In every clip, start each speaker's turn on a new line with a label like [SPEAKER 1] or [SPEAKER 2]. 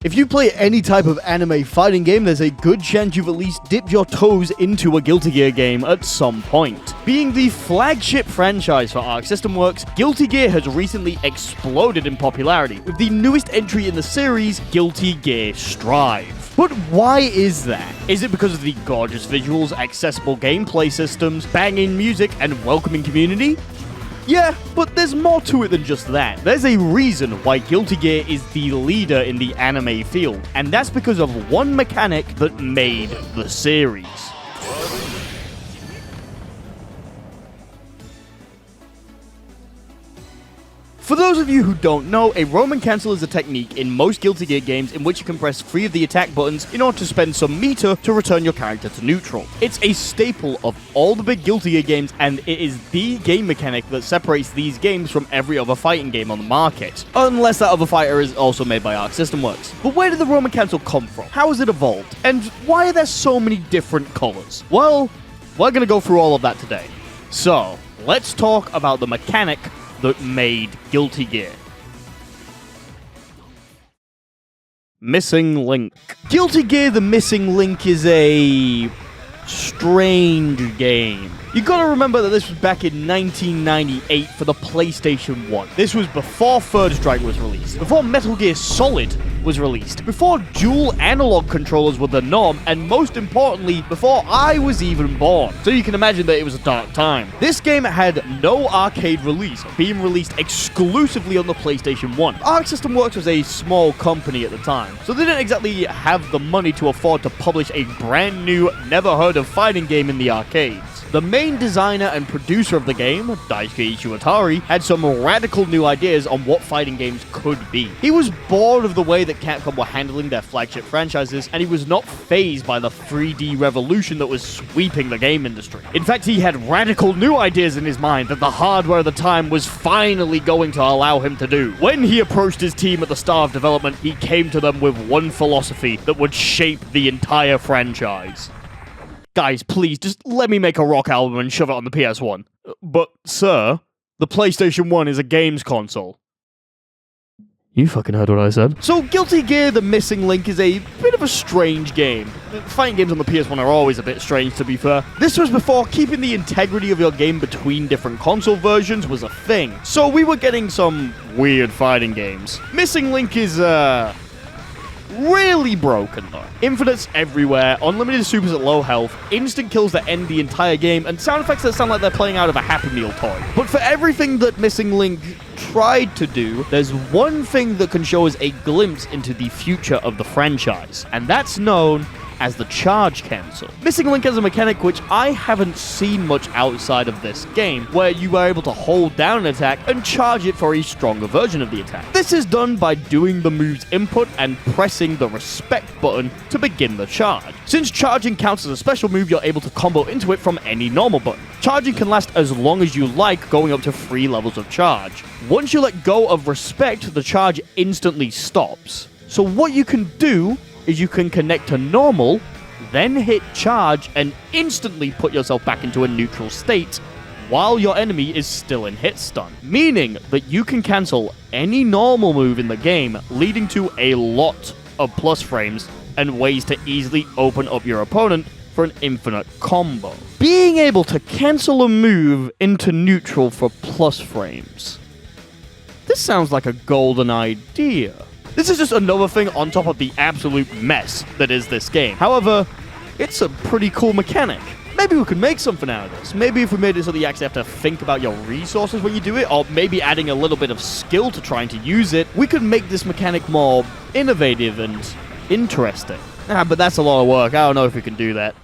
[SPEAKER 1] If you play any type of anime fighting game, there's a good chance you've at least dipped your toes into a Guilty Gear game at some point. Being the flagship franchise for Arc System Works, Guilty Gear has recently exploded in popularity, with the newest entry in the series, Guilty Gear Strive. But why is that? Is it because of the gorgeous visuals, accessible gameplay systems, banging music, and welcoming community? Yeah, but there's more to it than just that. There's a reason why Guilty Gear is the leader in the anime field, and that's because of one mechanic that made the series. For those of you who don't know, a Roman cancel is a technique in most Guilty Gear games in which you can press 3 of the attack buttons in order to spend some meter to return your character to neutral. It's a staple of all the big Guilty Gear games, and it is the game mechanic that separates these games from every other fighting game on the market. Unless that other fighter is also made by Arc System Works. But where did the Roman cancel come from? How has it evolved? And why are there so many different colors? Well, we're gonna go through all of that today. So, let's talk about the mechanic that made Guilty Gear. Missing Link. Guilty Gear The Missing Link is a strange game. You gotta remember that this was back in 1998 for the PlayStation 1. This was before Third Strike was released, before Metal Gear Solid was released, before dual analog controllers were the norm, and most importantly, before I was even born. So you can imagine that it was a dark time. This game had no arcade release, being released exclusively on the PlayStation 1. Arc System Works was a small company at the time, so they didn't exactly have the money to afford to publish a brand new, never heard of fighting game in the arcades. The main designer and producer of the game, Daisuke Ichiwatari, had some radical new ideas on what fighting games could be. He was bored of the way that Capcom were handling their flagship franchises, and he was not fazed by the 3D revolution that was sweeping the game industry. In fact, he had radical new ideas in his mind that the hardware of the time was finally going to allow him to do. When he approached his team at the start of development, he came to them with one philosophy that would shape the entire franchise. Guys, please, just let me make a rock album and shove it on the PS1. But, sir, the PlayStation 1 is a games console. You fucking heard what I said. So, Guilty Gear The Missing Link is a bit of a strange game. Fighting games on the PS1 are always a bit strange, to be fair. This was before keeping the integrity of your game between different console versions was a thing. So, we were getting some weird fighting games. Missing Link is, really broken though. Infinites everywhere, unlimited supers at low health, instant kills that end the entire game, and sound effects that sound like they're playing out of a Happy Meal toy. But for everything that Missing Link tried to do, there's one thing that can show us a glimpse into the future of the franchise, and that's known as the charge cancel. Missing Link has a mechanic which I haven't seen much outside of this game, where you are able to hold down an attack and charge it for a stronger version of the attack. This is done by doing the move's input and pressing the respect button to begin the charge. Since charging counts as a special move, you're able to combo into it from any normal button. Charging can last as long as you like, going up to 3 levels of charge. Once you let go of respect, the charge instantly stops. So what you can do is you can connect to normal, then hit charge, and instantly put yourself back into a neutral state while your enemy is still in hit stun. Meaning that you can cancel any normal move in the game, leading to a lot of plus frames and ways to easily open up your opponent for an infinite combo. Being able to cancel a move into neutral for plus frames. This sounds like a golden idea. This is just another thing on top of the absolute mess that is this game. However, it's a pretty cool mechanic. Maybe we could make something out of this. Maybe if we made it so that you actually have to think about your resources when you do it, or maybe adding a little bit of skill to trying to use it, we could make this mechanic more innovative and interesting. But that's a lot of work. I don't know if we can do that.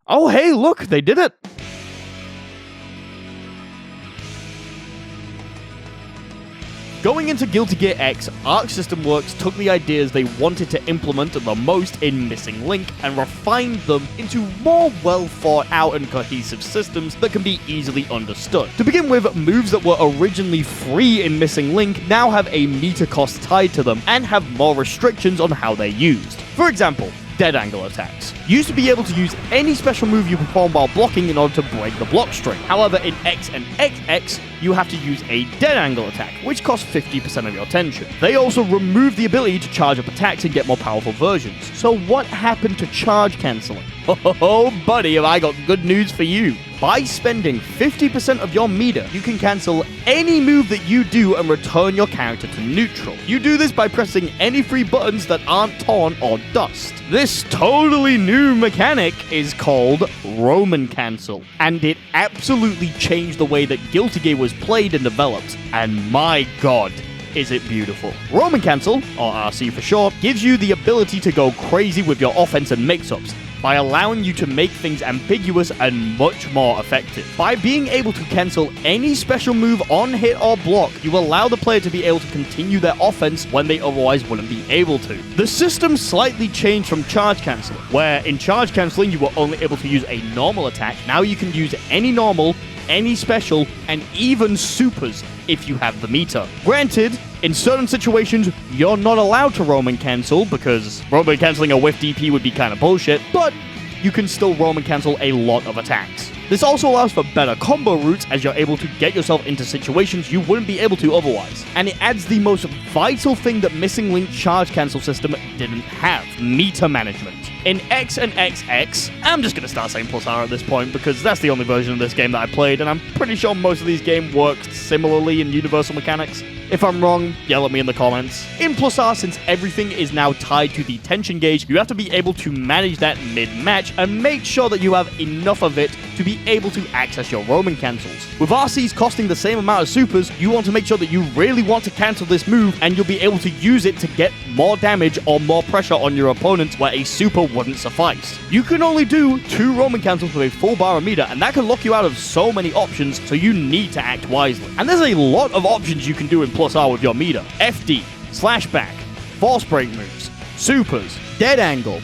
[SPEAKER 1] Oh, hey, look, they did it. Going into Guilty Gear X, Arc System Works took the ideas they wanted to implement the most in Missing Link and refined them into more well-thought-out and cohesive systems that can be easily understood. To begin with, moves that were originally free in Missing Link now have a meter cost tied to them and have more restrictions on how they're used. For example, dead angle attacks. You used to be able to use any special move you perform while blocking in order to break the block string. However, in X and XX, you have to use a dead angle attack, which costs 50% of your attention. They also remove the ability to charge up attacks and get more powerful versions. So what happened to charge cancelling? Oh, buddy, have I got good news for you. By spending 50% of your meter, you can cancel any move that you do and return your character to neutral. You do this by pressing any 3 buttons that aren't torn or dust. This totally new mechanic is called Roman Cancel, and it absolutely changed the way that Guilty Gear was played and developed, and my god, is it beautiful. Roman Cancel, or RC for short, gives you the ability to go crazy with your offense and mix-ups, by allowing you to make things ambiguous and much more effective. By being able to cancel any special move on hit or block, you allow the player to be able to continue their offense when they otherwise wouldn't be able to. The system slightly changed from charge canceling, where in charge canceling you were only able to use a normal attack. Now you can use any normal, any special, and even supers if you have the meter. Granted, in certain situations, you're not allowed to Roman Cancel because Roman Canceling a whiff DP would be kind of bullshit, but you can still Roman Cancel a lot of attacks. This also allows for better combo routes as you're able to get yourself into situations you wouldn't be able to otherwise. And it adds the most vital thing that Missing Link Charge Cancel system didn't have: meter management. In X and XX, I'm just going to start saying Plus R at this point because that's the only version of this game that I played, and I'm pretty sure most of these games work similarly in universal mechanics. If I'm wrong, yell at me in the comments. In Plus R, since everything is now tied to the tension gauge, you have to be able to manage that mid-match and make sure that you have enough of it to be able to access your Roman cancels. With RCs costing the same amount of supers, you want to make sure that you really want to cancel this move and you'll be able to use it to get more damage or more pressure on your opponent where a super wouldn't suffice. You can only do 2 Roman cancels with a full bar of meter, and that can lock you out of so many options, so you need to act wisely. And there's a lot of options you can do in Plus R with your meter. FD, Slashback, Force Break moves, supers, dead angle,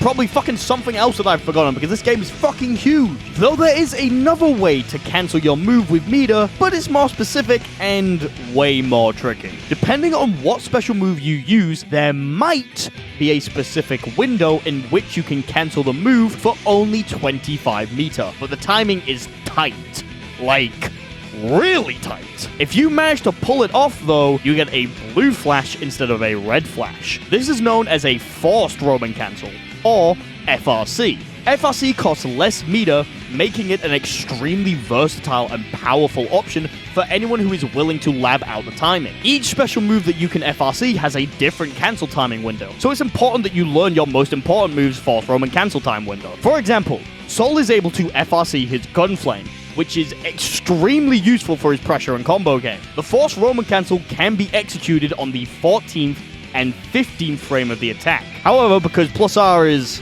[SPEAKER 1] probably fucking something else that I've forgotten because this game is fucking huge. Though there is another way to cancel your move with meter, but it's more specific and way more tricky. Depending on what special move you use, there might be a specific window in which you can cancel the move for only 25 meter, but the timing is tight. Like, really tight. If you manage to pull it off though, you get a blue flash instead of a red flash. This is known as a forced Roman cancel, or FRC. FRC costs less meter, making it an extremely versatile and powerful option for anyone who is willing to lab out the timing. Each special move that you can FRC has a different cancel timing window, so it's important that you learn your most important move's forced Roman cancel time window. For example, Sol is able to FRC his Gunflame, which is extremely useful for his pressure and combo game. The forced Roman cancel can be executed on the 14th and 15th frame of the attack. However, because Plus R is,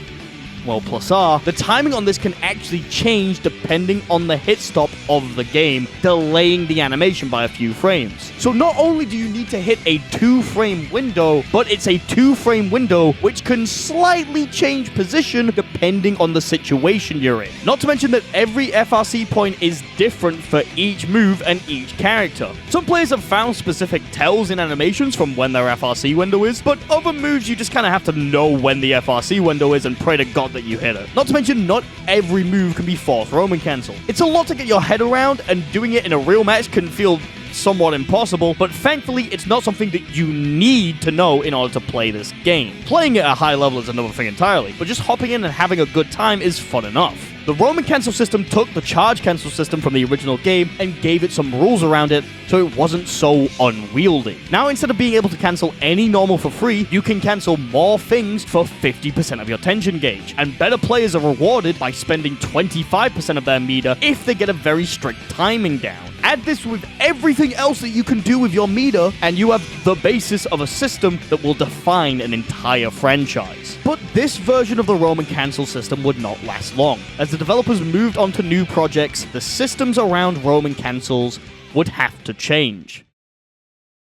[SPEAKER 1] well, Plus R, the timing on this can actually change depending on the hit stop of the game, delaying the animation by a few frames. So not only do you need to hit a 2-frame window, but it's a 2-frame window which can slightly change position depending on the situation you're in. Not to mention that every FRC point is different for each move and each character. Some players have found specific tells in animations from when their FRC window is, but other moves you just kind of have to know when the FRC window is and pray to God that you hit it. Not to mention, not every move can be forced Roman cancel. It's a lot to get your head around, and doing it in a real match can feel somewhat impossible, but thankfully it's not something that you need to know in order to play this game. Playing it at a high level is another thing entirely, but just hopping in and having a good time is fun enough. The Roman cancel system took the charge cancel system from the original game and gave it some rules around it so it wasn't so unwieldy. Now, instead of being able to cancel any normal for free, you can cancel more things for 50% of your tension gauge, and better players are rewarded by spending 25% of their meter if they get a very strict timing down. Add this with everything else that you can do with your meter, and you have the basis of a system that will define an entire franchise. But this version of the Roman cancel system would not last long. As the developers moved on to new projects, the systems around Roman cancels would have to change.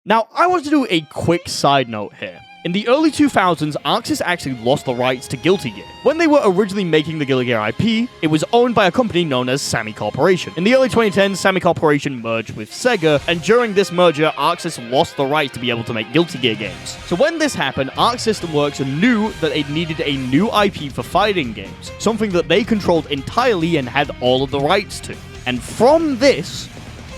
[SPEAKER 1] Now, I want to do a quick side note here. In the early 2000s, ArcSys actually lost the rights to Guilty Gear. When they were originally making the Guilty Gear IP, it was owned by a company known as Sammy Corporation. In the early 2010s, Sammy Corporation merged with Sega, and during this merger, ArcSys lost the rights to be able to make Guilty Gear games. So when this happened, Arc System Works knew that they needed a new IP for fighting games, something that they controlled entirely and had all of the rights to. And from this,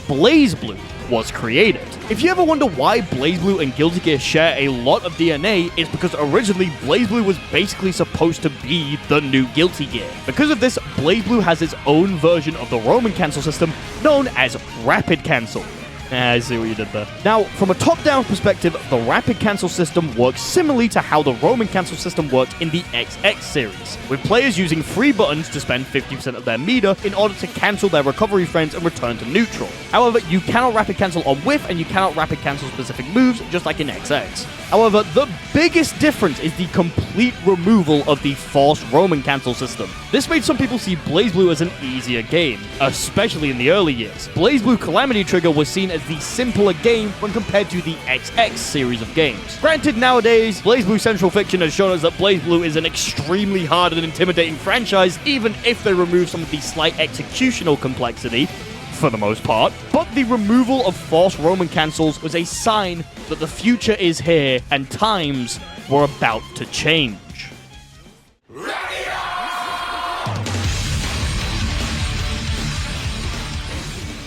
[SPEAKER 1] BlazBlue was created. If you ever wonder why BlazBlue and Guilty Gear share a lot of DNA, it's because originally BlazBlue was basically supposed to be the new Guilty Gear. Because of this, BlazBlue has its own version of the Roman cancel system known as Rapid Cancel. I see what you did there. Now, from a top-down perspective, the Rapid Cancel system works similarly to how the Roman Cancel system worked in the XX series, with players using 3 buttons to spend 50% of their meter in order to cancel their recovery frames and return to neutral. However, you cannot Rapid Cancel on whiff, and you cannot Rapid Cancel specific moves, just like in XX. However, the biggest difference is the complete removal of the forced Roman Cancel system. This made some people see BlazBlue as an easier game, especially in the early years. BlazBlue Calamity Trigger was seen as the simpler game when compared to the XX series of games. Granted, nowadays, BlazBlue Central Fiction has shown us that BlazBlue is an extremely hard and intimidating franchise, even if they remove some of the slight executional complexity, for the most part. But the removal of forced Roman cancels was a sign that the future is here and times were about to change.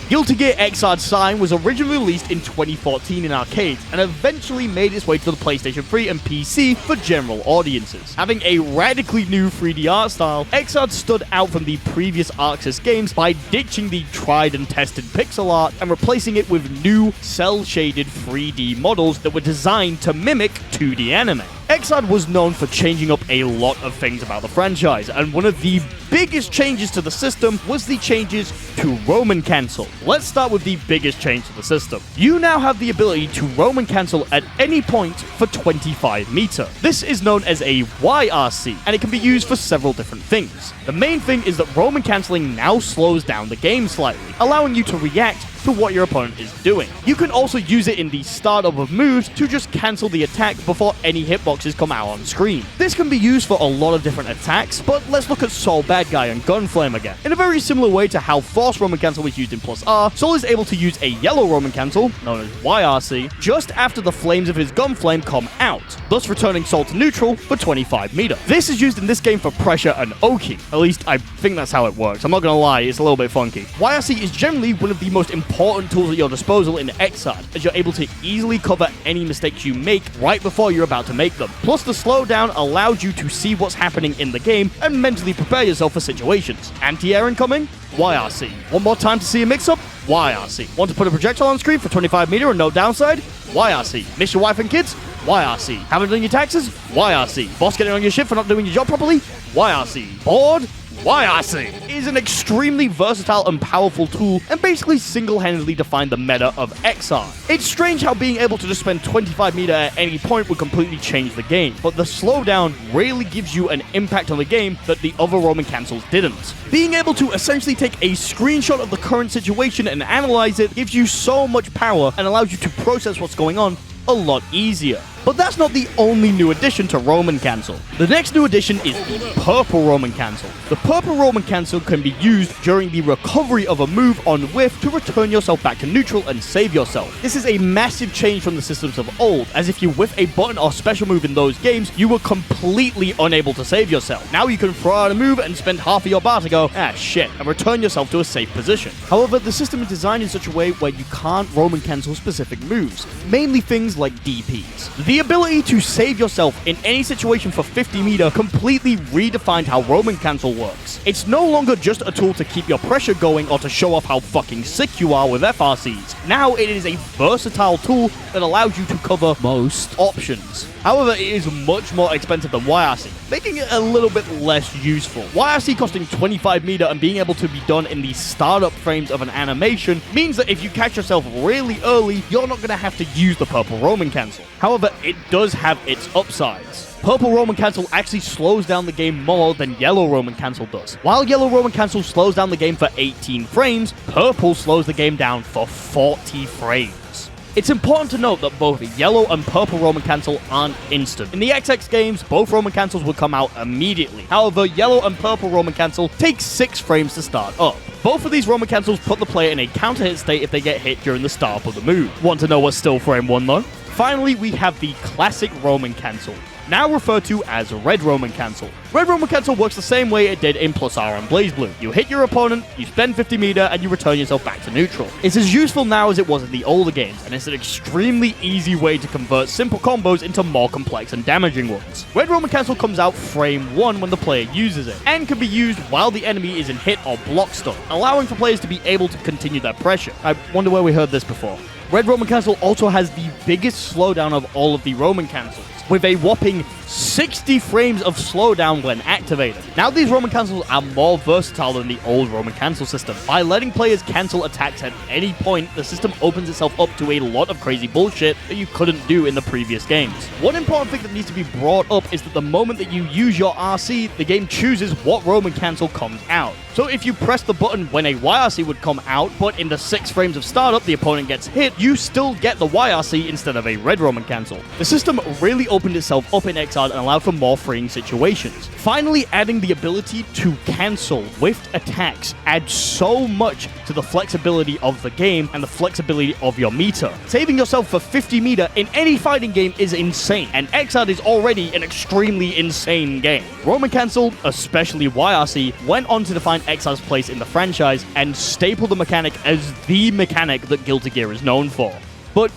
[SPEAKER 1] Guilty Gear Xrd Sign was originally released in 2014 in arcades and eventually made its way to the PlayStation 3 and PC for general audiences. Having a radically new 3D art style, Xrd stood out from the previous ArcSys games by ditching the tried and tested pixel art and replacing it with new cel-shaded 3D models that were designed to mimic 2D anime. Xrd was known for changing up a lot of things about the franchise, and one of the biggest changes to the system was the changes to Roman Cancel. Let's start with the biggest change to the system. You now have the ability to Roman Cancel at any point for 25 meter. This is known as a YRC, and it can be used for several different things. The main thing is that Roman Canceling now slows down the game slightly, allowing you to react to what your opponent is doing. You can also use it in the startup of moves to just cancel the attack before any hitboxes come out on screen. This can be used for a lot of different attacks, but let's look at Soul Bad Guy and Gunflame again. In a very similar way to how Force Roman Cancel was used in Plus R, Soul is able to use a yellow Roman Cancel, known as YRC, just after the flames of his Gunflame come out, thus returning Soul to neutral for 25 meter. This is used in this game for Pressure and Oki. At least I think that's how it works. I'm not gonna lie, it's a little bit funky. YRC is generally one of the most important tools at your disposal in Xrd, as you're able to easily cover any mistakes you make right before you're about to make them. Plus, the slowdown allows you to see what's happening in the game and mentally prepare yourself for situations. Anti-air incoming? YRC. One more time to see a mix-up? YRC. Want to put a projectile on screen for 25 meter and no downside? YRC. Miss your wife and kids? YRC. Haven't done your taxes? YRC. Boss getting on your ship for not doing your job properly? YRC. Bored? YRC. It is an extremely versatile and powerful tool and basically single-handedly defined the meta of Xrd. It's strange how being able to just spend 25 meter at any point would completely change the game, but the slowdown really gives you an impact on the game that the other Roman cancels didn't. Being able to essentially take a screenshot of the current situation and analyze it gives you so much power and allows you to process what's going on a lot easier. But that's not the only new addition to Roman Cancel. The next new addition is the Purple Roman Cancel. The Purple Roman Cancel can be used during the recovery of a move on whiff to return yourself back to neutral and save yourself. This is a massive change from the systems of old, as if you whiff a button or special move in those games, you were completely unable to save yourself. Now you can throw out a move and spend half of your bar to go, ah shit, and return yourself to a safe position. However, the system is designed in such a way where you can't Roman Cancel specific moves, mainly things like DPs. The ability to save yourself in any situation for 50 meter completely redefined how Roman Cancel works. It's no longer just a tool to keep your pressure going or to show off how fucking sick you are with FRCs. Now it is a versatile tool that allows you to cover most options. However, it is much more expensive than YRC, making it a little bit less useful. YRC costing 25 meter and being able to be done in the startup frames of an animation means that if you catch yourself really early, you're not going to have to use the Purple Roman Cancel. However, it does have its upsides. Purple Roman Cancel actually slows down the game more than Yellow Roman Cancel does. While Yellow Roman Cancel slows down the game for 18 frames, Purple slows the game down for 40 frames. It's important to note that both yellow and purple Roman cancel aren't instant. In the XX games, both Roman cancels would come out immediately. However, yellow and purple Roman cancel take 6 frames to start up. Both of these Roman cancels put the player in a counter hit state if they get hit during the start of the move. Want to know what's still frame 1 though? Finally, we have the classic Roman cancel, now referred to as Red Roman cancel. Red Roman cancel works the same way it did in Plus R and BlazBlue. You hit your opponent, you spend 50 meter, and you return yourself back to neutral. It's as useful now as it was in the older games, and it's an extremely easy way to convert simple combos into more complex and damaging ones. Red Roman cancel comes out frame 1 when the player uses it, and can be used while the enemy is in hit or block stun, allowing for players to be able to continue their pressure. I wonder where we heard this before. Red Roman cancel also has the biggest slowdown of all of the Roman cancels, with a whopping 60 frames of slowdown when activated. Now these Roman cancels are more versatile than the old Roman cancel system. By letting players cancel attacks at any point, the system opens itself up to a lot of crazy bullshit that you couldn't do in the previous games. One important thing that needs to be brought up is that the moment that you use your RC, the game chooses what Roman cancel comes out. So if you press the button when a YRC would come out, but in the 6 frames of startup the opponent gets hit, you still get the YRC instead of a Red Roman cancel. The system really opened itself up in Xrd and allowed for more freeing situations. Finally, adding the ability to cancel whiffed attacks adds so much to the flexibility of the game and the flexibility of your meter. Saving yourself for 50 meter in any fighting game is insane, and Xrd is already an extremely insane game. Roman cancel, especially YRC, went on to define Xrd's place in the franchise and staple the mechanic as the mechanic that Guilty Gear is known for. But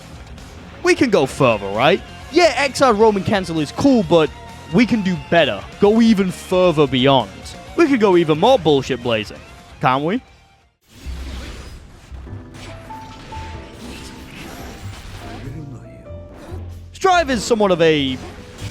[SPEAKER 1] we can go further, right? Yeah, Xrd Roman cancel is cool, but we can do better. Go even further beyond. We could go even more bullshit blazing, can't we? Strive is somewhat of a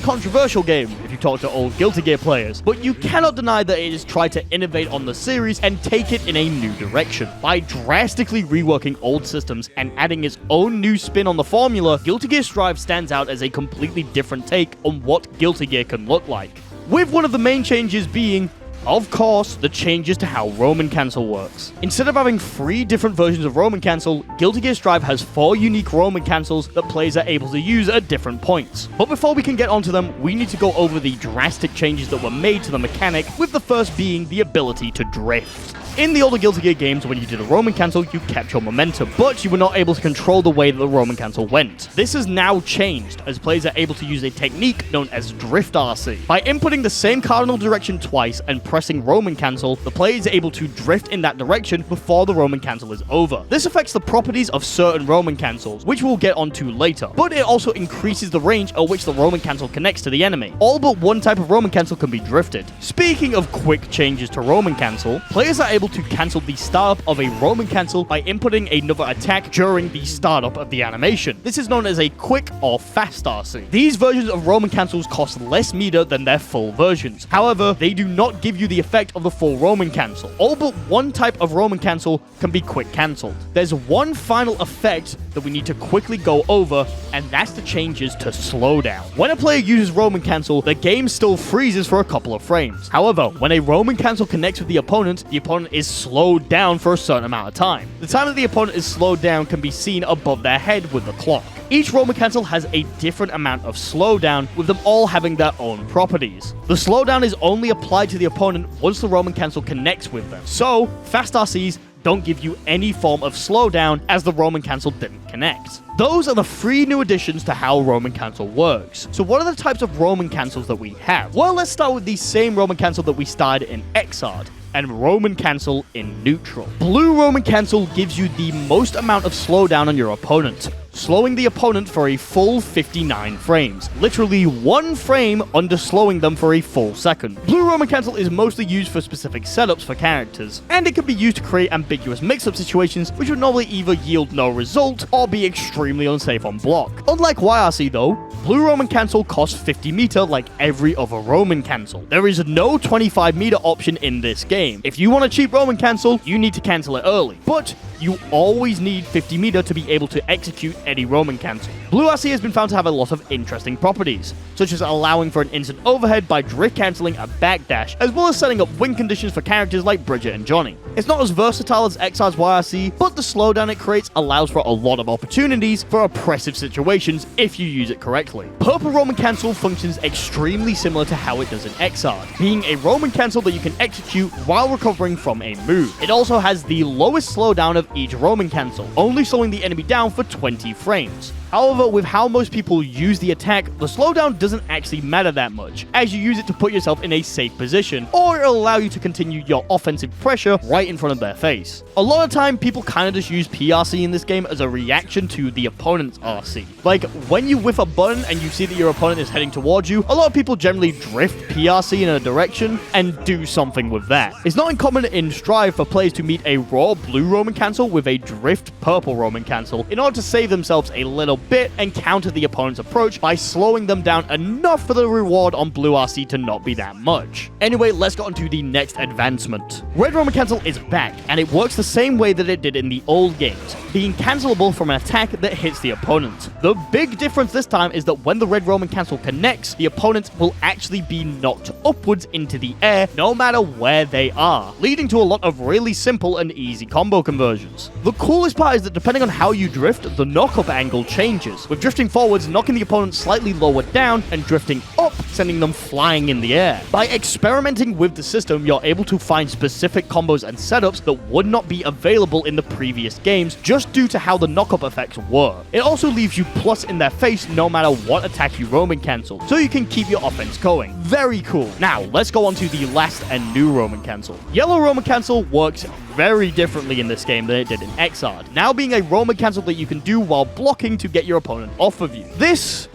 [SPEAKER 1] controversial game if you talk to old Guilty Gear players, but you cannot deny that it has tried to innovate on the series and take it in a new direction. By drastically reworking old systems and adding its own new spin on the formula, Guilty Gear Strive stands out as a completely different take on what Guilty Gear can look like. With one of the main changes being, of course, the changes to how Roman cancel works. Instead of having 3 different versions of Roman cancel, Guilty Gear Strive has 4 unique Roman cancels that players are able to use at different points. But before we can get onto them, we need to go over the drastic changes that were made to the mechanic, with the first being the ability to drift. In the older Guilty Gear games, when you did a Roman cancel, you kept your momentum, but you were not able to control the way that the Roman cancel went. This has now changed, as players are able to use a technique known as Drift RC. By inputting the same cardinal direction twice and pressing Roman cancel, the player is able to drift in that direction before the Roman cancel is over. This affects the properties of certain Roman cancels, which we'll get onto later, but it also increases the range at which the Roman cancel connects to the enemy. All but one type of Roman cancel can be drifted. Speaking of quick changes to Roman cancel, players are able to cancel the startup of a Roman cancel by inputting another attack during the startup of the animation. This is known as a quick or fast RC. These versions of Roman cancels cost less meter than their full versions. However, they do not give you the effect of the full Roman cancel. All but one type of Roman cancel can be quick cancelled. There's one final effect that we need to quickly go over, and that's the changes to slowdown. When a player uses Roman cancel, the game still freezes for a couple of frames. However, when a Roman cancel connects with the opponent is slowed down for a certain amount of time. The time that the opponent is slowed down can be seen above their head with the clock. Each Roman cancel has a different amount of slowdown, with them all having their own properties. The slowdown is only applied to the opponent once the Roman cancel connects with them. So, fast RCs don't give you any form of slowdown, as the Roman cancel didn't connect. Those are the 3 new additions to how Roman cancel works. So what are the types of Roman cancels that we have? Well, let's start with the same Roman cancel that we started in Xrd, and Roman cancel in neutral. Blue Roman cancel gives you the most amount of slowdown on your opponent, slowing the opponent for a full 59 frames. Literally 1 frame under slowing them for a full second. Blue Roman cancel is mostly used for specific setups for characters, and it can be used to create ambiguous mix-up situations which would normally either yield no result or be extremely unsafe on block. Unlike YRC though, Blue Roman cancel costs 50 meter like every other Roman cancel. There is no 25 meter option in this game. If you want a cheap Roman cancel, you need to cancel it early, but you always need 50 meter to be able to execute any Roman cancel. Blue RC has been found to have a lot of interesting properties, such as allowing for an instant overhead by drift cancelling a backdash, as well as setting up win conditions for characters like Bridget and Johnny. It's not as versatile as XR's YRC, but the slowdown it creates allows for a lot of opportunities for oppressive situations if you use it correctly. Purple Roman cancel functions extremely similar to how it does in XR, being a Roman cancel that you can execute while recovering from a move. It also has the lowest slowdown of each Roman cancel, only slowing the enemy down for 20 frames. However, with how most people use the attack, the slowdown doesn't actually matter that much, as you use it to put yourself in a safe position, or it'll allow you to continue your offensive pressure right in front of their face. A lot of time, people kind of just use PRC in this game as a reaction to the opponent's RC. Like, when you whiff a button and you see that your opponent is heading towards you, a lot of people generally drift PRC in a direction and do something with that. It's not uncommon in Strive for players to meet a raw blue Roman cancel with a drift purple Roman cancel in order to save themselves a little bit and counter the opponent's approach by slowing them down enough for the reward on blue RC to not be that much. Anyway, let's get on to the next advancement. Red Roman cancel is back, and it works the same way that it did in the old games, being cancelable from an attack that hits the opponent. The big difference this time is that when the red Roman cancel connects, the opponent will actually be knocked upwards into the air no matter where they are, leading to a lot of really simple and easy combo conversions. The coolest part is that depending on how you drift, the knock-up angle changes, with drifting forwards knocking the opponent slightly lower down and drifting up sending them flying in the air. By experimenting with the system, you're able to find specific combos and setups that would not be available in the previous games just due to how the knock-up effects were. It also leaves you plus in their face no matter what attack you Roman cancel, so you can keep your offense going. Very cool. Now, let's go on to the last and new Roman cancel. Yellow Roman cancel works very differently in this game than it did in XR, now being a Roman cancel that you can do while blocking to get your opponent off of you. This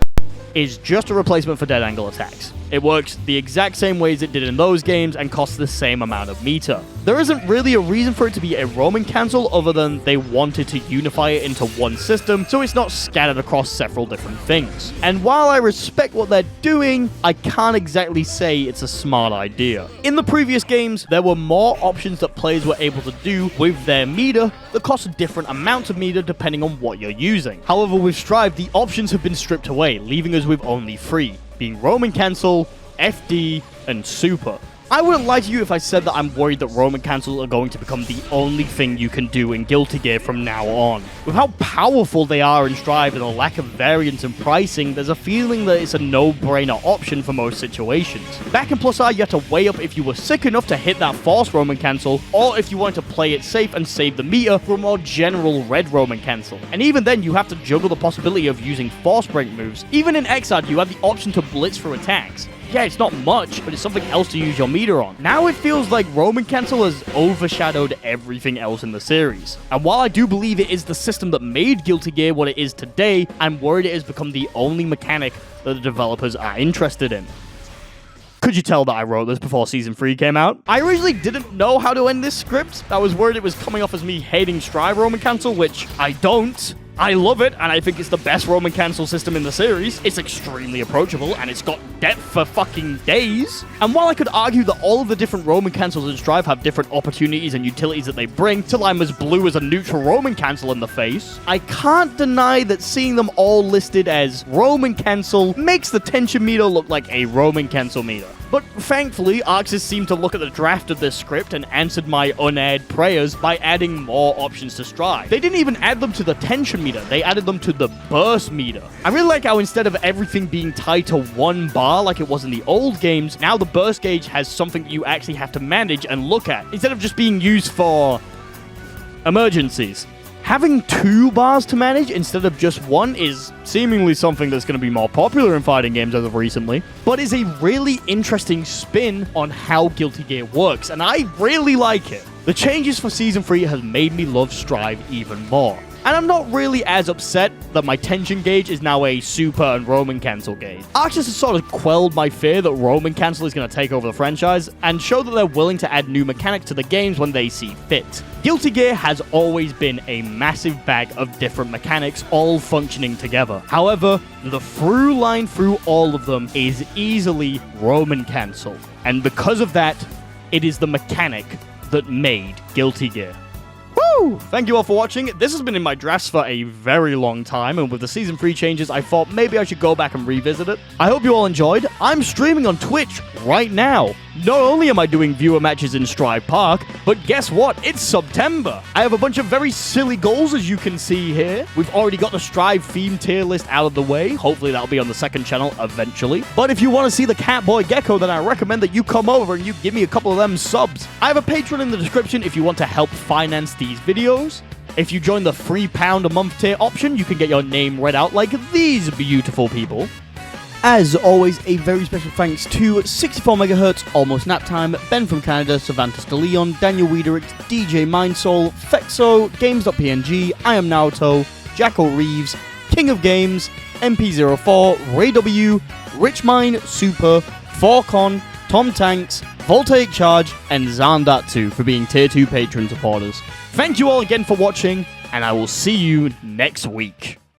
[SPEAKER 1] is just a replacement for dead angle attacks. It works the exact same way as it did in those games and costs the same amount of meter. There isn't really a reason for it to be a Roman cancel other than they wanted to unify it into one system so it's not scattered across several different things. And while I respect what they're doing, I can't exactly say it's a smart idea. In the previous games, there were more options that players were able to do with their meter that cost different amounts of meter depending on what you're using. However, with Strive, the options have been stripped away, leaving us with only 3. Being Roman cancel, FD, and super. I wouldn't lie to you if I said that I'm worried that Roman cancels are going to become the only thing you can do in Guilty Gear from now on. With how powerful they are in Strive and the lack of variance in pricing, there's a feeling that it's a no-brainer option for most situations. Back in Plus R, you had to weigh up if you were sick enough to hit that Force Roman cancel, or if you wanted to play it safe and save the meter for a more general red Roman cancel. And even then, you have to juggle the possibility of using Force Break moves. Even in Xrd, you have the option to blitz through attacks. Yeah, it's not much, but it's something else to use your meter on. Now it feels like Roman cancel has overshadowed everything else in the series. And while I do believe it is the system that made Guilty Gear what it is today, I'm worried it has become the only mechanic that the developers are interested in. Could you tell that I wrote this before Season 3 came out? I originally didn't know how to end this script. I was worried it was coming off as me hating Strive Roman cancel, which I don't. I love it, and I think it's the best Roman cancel system in the series. It's extremely approachable, and it's got depth for fucking days. And while I could argue that all of the different Roman cancels in Strive have different opportunities and utilities that they bring, till I'm as blue as a neutral Roman cancel in the face, I can't deny that seeing them all listed as Roman cancel makes the tension meter look like a Roman cancel meter. But thankfully, Arxis seemed to look at the draft of this script and answered my unaired prayers by adding more options to Strive. They didn't even add them to the tension meter, they added them to the burst meter. I really like how instead of everything being tied to one bar like it was in the old games, now the burst gauge has something you actually have to manage and look at, instead of just being used for emergencies. Having 2 bars to manage instead of just 1 is seemingly something that's going to be more popular in fighting games as of recently, but is a really interesting spin on how Guilty Gear works, and I really like it. The changes for Season 3 has made me love Strive even more. And I'm not really as upset that my tension gauge is now a super and Roman cancel gauge. Arxis has sort of quelled my fear that Roman cancel is going to take over the franchise and show that they're willing to add new mechanics to the games when they see fit. Guilty Gear has always been a massive bag of different mechanics all functioning together. However, the through line through all of them is easily Roman cancel. And because of that, it is the mechanic that made Guilty Gear. Woo! Thank you all for watching. This has been in my drafts for a very long time, and with the Season 3 changes, I thought maybe I should go back and revisit it. I hope you all enjoyed. I'm streaming on Twitch right now. Not only am I doing viewer matches in Strive Park, but guess what? It's September. I have a bunch of very silly goals, as you can see here. We've already got the Strive theme tier list out of the way. Hopefully that'll be on the second channel eventually. But if you want to see the Catboy Gecko, then I recommend that you come over and you give me a couple of them subs. I have a Patreon in the description if you want to help finance these videos. If you join the £3 a month tier option, you can get your name read out like these beautiful people. As always, a very special thanks to 64MHz, Almost Nap Time, Ben from Canada, Savantas de Leon, Daniel Wiederick, DJ Mindsoul, Fexo, Games.png, I Am Naruto, Jacko Reeves, King of Games, MP04, Ray W, Richmine, Super, Forcon, Tom Tanks, Voltaic Charge, and Zandatsu for being Tier 2 Patreon supporters. Thank you all again for watching, and I will see you next week.